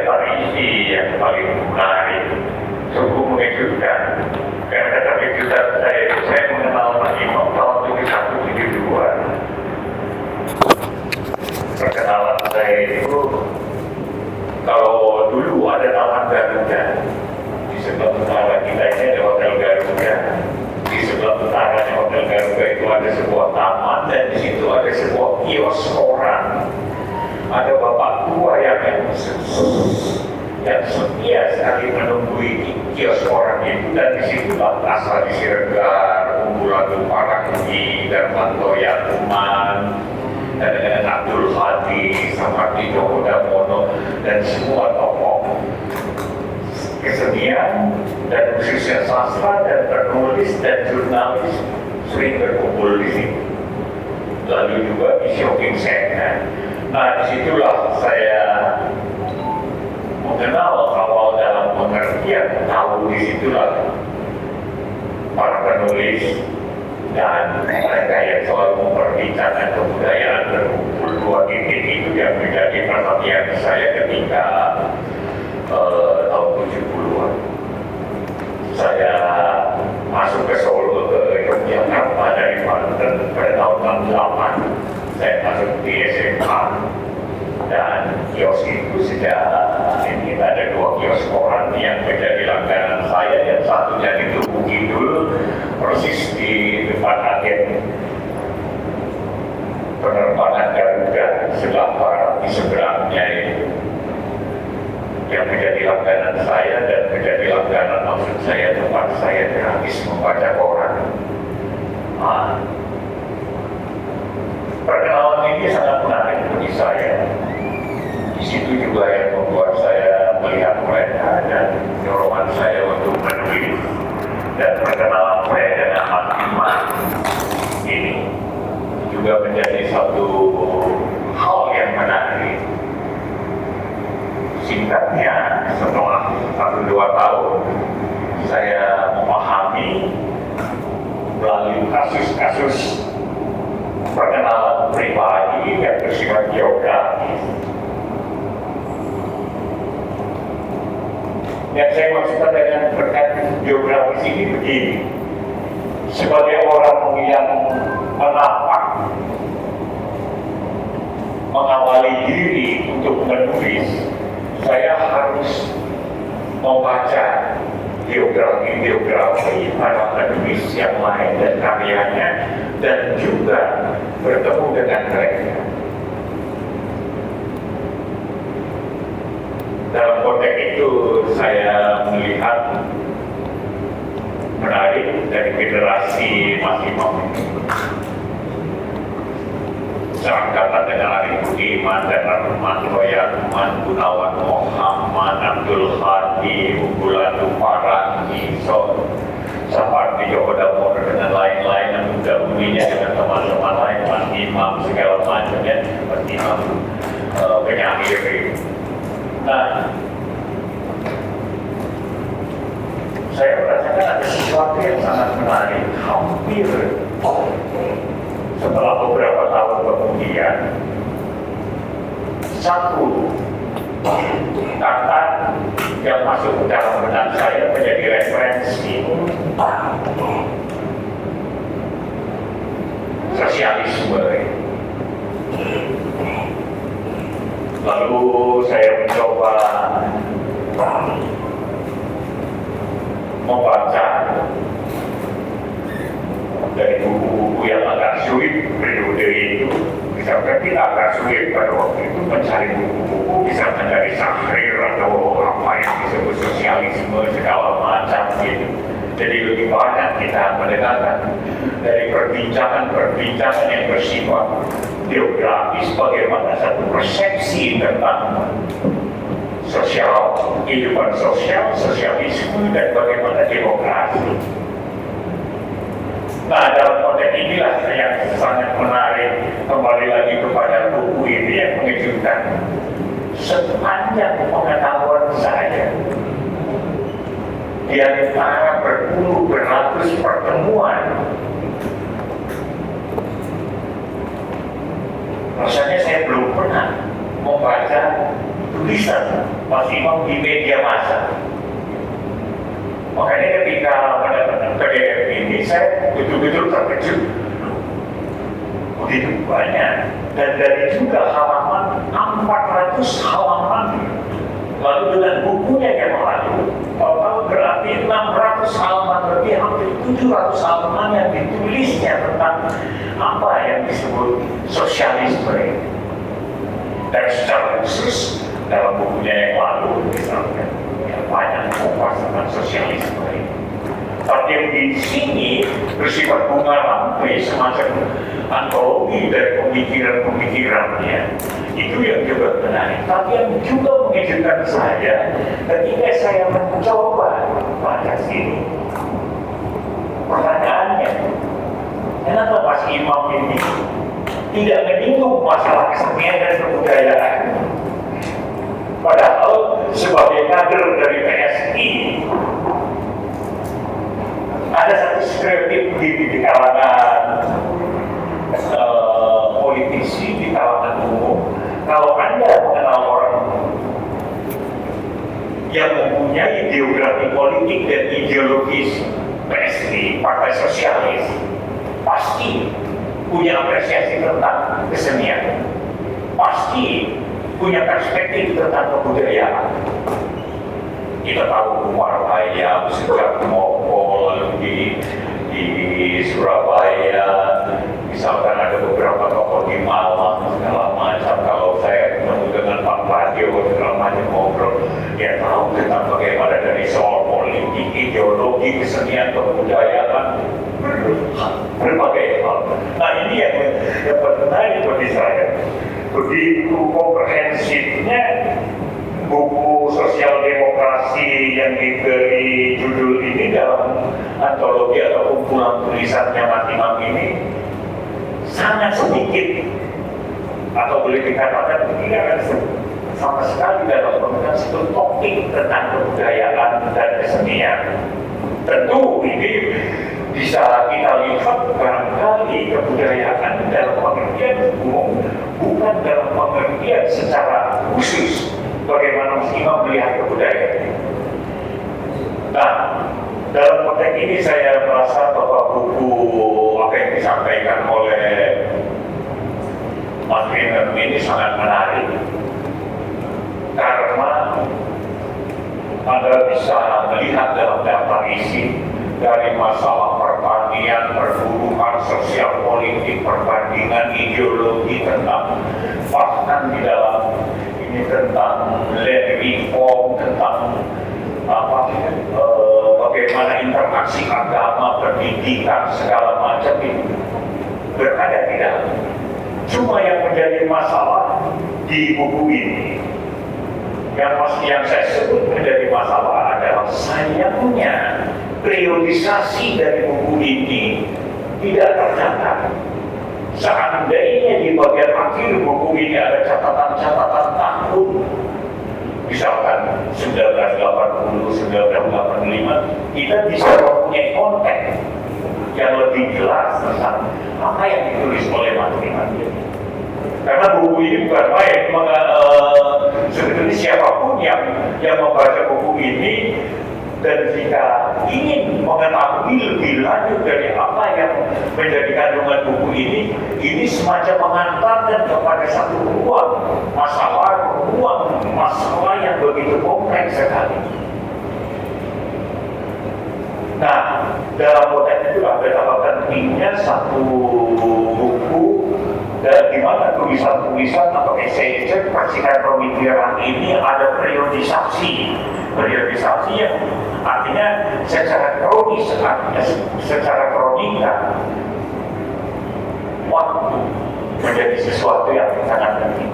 berisi yang paling menarik, sungguh mengejutkan. Karena kejutan saya mengenal Pak Imam tahun 1972. Perkenalan saya itu, kalau dulu ada Taman Garuda, di sebelah utara kita ini ada Hotel Garuda. Di sebelah utaranya Hotel Garuda itu ada sebuah taman dan di situ ada sebuah kios koran. Ada bapak tua yang setia sekali menunggui kios koran itu, dan di situ Asal Siregar, Unggulan Paranggi, Darmanto Yakuman, dan Abdul Hadi, Samardi Djoko Damono, dan semua tokoh kesenian dan khususnya sastra dan penulis dan jurnalis sering berkumpul di sini. Lalu juga di shopping center. Nah, disitulah saya mengenal awal dalam pengertian, tahu disitulah para penulis dan mereka yang selalu memperbincangkan kebudayaan berkumpul. Dua titik itu yang menjadi perhatian saya ketika tahun 70-an. Saya masuk ke Solo, ke Yogyakarta dari Banten pada tahun 68. Saya masuk di SMA dan kios itu sejak ini ada dua kios koran yang menjadi langganan saya, yang satunya di Tugu Kidul persis di depan agen penerbangan Garuda sebelah barat di seberangnya itu, yang menjadi langganan saya dan menjadi langganan maksud saya tempat saya gratis membaca koran. Perkenalan ini sangat menarik bagi saya. Di situ juga yang membuat saya melihat mereka dan dorongan saya untuk menulis, dan perkenalan saya dengan Mas Imam ini juga menjadi satu hal yang menarik. Singkatnya, setelah 1-2 tahun saya memahami melalui kasus-kasus perkenalan pribadi yang bersifat geografis. Yang saya maksudkan dengan berkat geografis ini begini: sebagai orang yang menapak mengawali diri untuk menulis, saya harus membaca biografi para penulis yang lain dan karyanya, dan juga bertemu dengan mereka. Dalam konteks itu saya melihat menarik dari generasi Mas Imam seangkatan dengan Ari Budiman dan Darmanto Yakuman, Gunawan Muhammad, Abdul Hadi, Unggulan Paranggi, Samardi Djoko Damono dan lain-lain, yang mendahulunya dengan teman-teman lain, Mas Imam segala macamnya, Mas Imam penyair. Nah, saya merasakan ada sesuatu yang sangat menarik. Hampir setelah beberapa tahun kemudian, satu kata yang masuk ke dalam benak saya menjadi referensi: sosialisme. Lalu saya mencoba membaca dari buku-buku yang agak sulit periode itu. Misalkan kita agak sulit pada waktu itu mencari buku-buku, misalkan dari Sahrir atau apa yang disebut sosialisme segala macam gitu. Jadi lebih banyak kita mendengarkan dari perbincangan yang bersifat geografis, bagaimana satu persepsi tentang sosial, kehidupan sosial, sosialisme, dan bagaimana demokrasi. Nah, dalam konteks inilah yang sangat menarik, kembali lagi kepada buku ini yang mengejutkan. Sepanjang pengetahuan saya, di antara berpuluh beratus pertemuan, rasanya saya belum pernah membaca tulisan Mas Imam di media massa. Makanya ketika mendapatkan PDF ini, saya betul-betul terkejut. Begitu banyak, dan dari juga halaman 400 halaman. Lalu dengan bukunya yang lalu, total berarti 600 halaman lebih, hampir 700 halaman yang ditulisnya tentang apa yang disebut sosialisme. Dan secara khusus dalam bukunya yang lalu misalnya banyak membahas tentang sosialisme. Tapi yang di sini bersifat bunga rampai semacam antologi dari pemikiran-pemikirannya, itu yang juga menarik. Tapi yang juga mengejutkan saya ketika saya mencoba baca sini, pertanyaannya, kenapa Mas Imam ini tidak menyinggung masalah kesenian dan kebudayaan? Padahal sebagai kader dari PSI ada satu stereotip di kalangan politisi, di kalangan umum. Kalau Anda mengenal orang yang mempunyai ideografi politik dan ideologis PSI, Partai Sosialis, pasti punya apresiasi tentang kesenian, pasti punya perspektif tentang kebudayaan. Kita tahu Umar Khayyam sejak Mongol di Surabaya, misalkan ada beberapa tokoh di Malang segala macam. Kalau saya ketemu dengan Pak Pradio segala macam ngobrol, dia tahu tentang bagaimana dari soal politik, ideologi, kesenian, kebudayaan, berbagai hal. Nah ini yang menarik bagi saya. Begitu komprehensifnya buku Sosial Demokrasi yang diberi judul ini dalam antologi atau kumpulan tulisannya Mas Imam ini sangat sedikit, atau boleh dikatakan tidak sama sekali dalam pembentukan satu topik tentang kebudayaan dan kesenian. Tentu ini bisa kita lihat barangkali kebudayaan dalam pengertian umum, bukan dalam pengertian secara khusus bagaimana Mas Imam melihat kebudayaan. Nah, dalam konteks ini saya merasa bahwa buku apa yang disampaikan oleh Mas Imam ini sangat menarik, karena Anda bisa melihat dalam daftar isi dari masalah pertanian, perburuan, sosial politik, perbandingan ideologi tentang, bahkan di dalam ini tentang land reform, tentang bagaimana interaksi agama, pendidikan, segala macam itu berada di dalam. Cuma yang menjadi masalah di buku ini, yang saya sebut menjadi masalah adalah sayangnya periodisasi dari buku ini tidak tercatat. Seandainya di bagian akhir buku ini ada catatan-catatan tahun, misalkan 1980, 1985, kita bisa mempunyai konteks yang lebih jelas tentang apa yang ditulis oleh Mas Imam. Karena buku ini bukan main, sebetulnya siapapun yang membaca buku ini dan jika ingin mengetahui lebih lanjut dari apa yang menjadi kandungan buku ini semacam mengantarkan kepada satu ruang masalah yang begitu kompleks sekali. Nah, dalam konteks itu betapa pentingnya satu buku dan di mana tulisan-tulisan atau esai persikan pemikiran ini ada periodisasi yang artinya secara kronis, secara kronika waktu menjadi sesuatu yang sangat penting.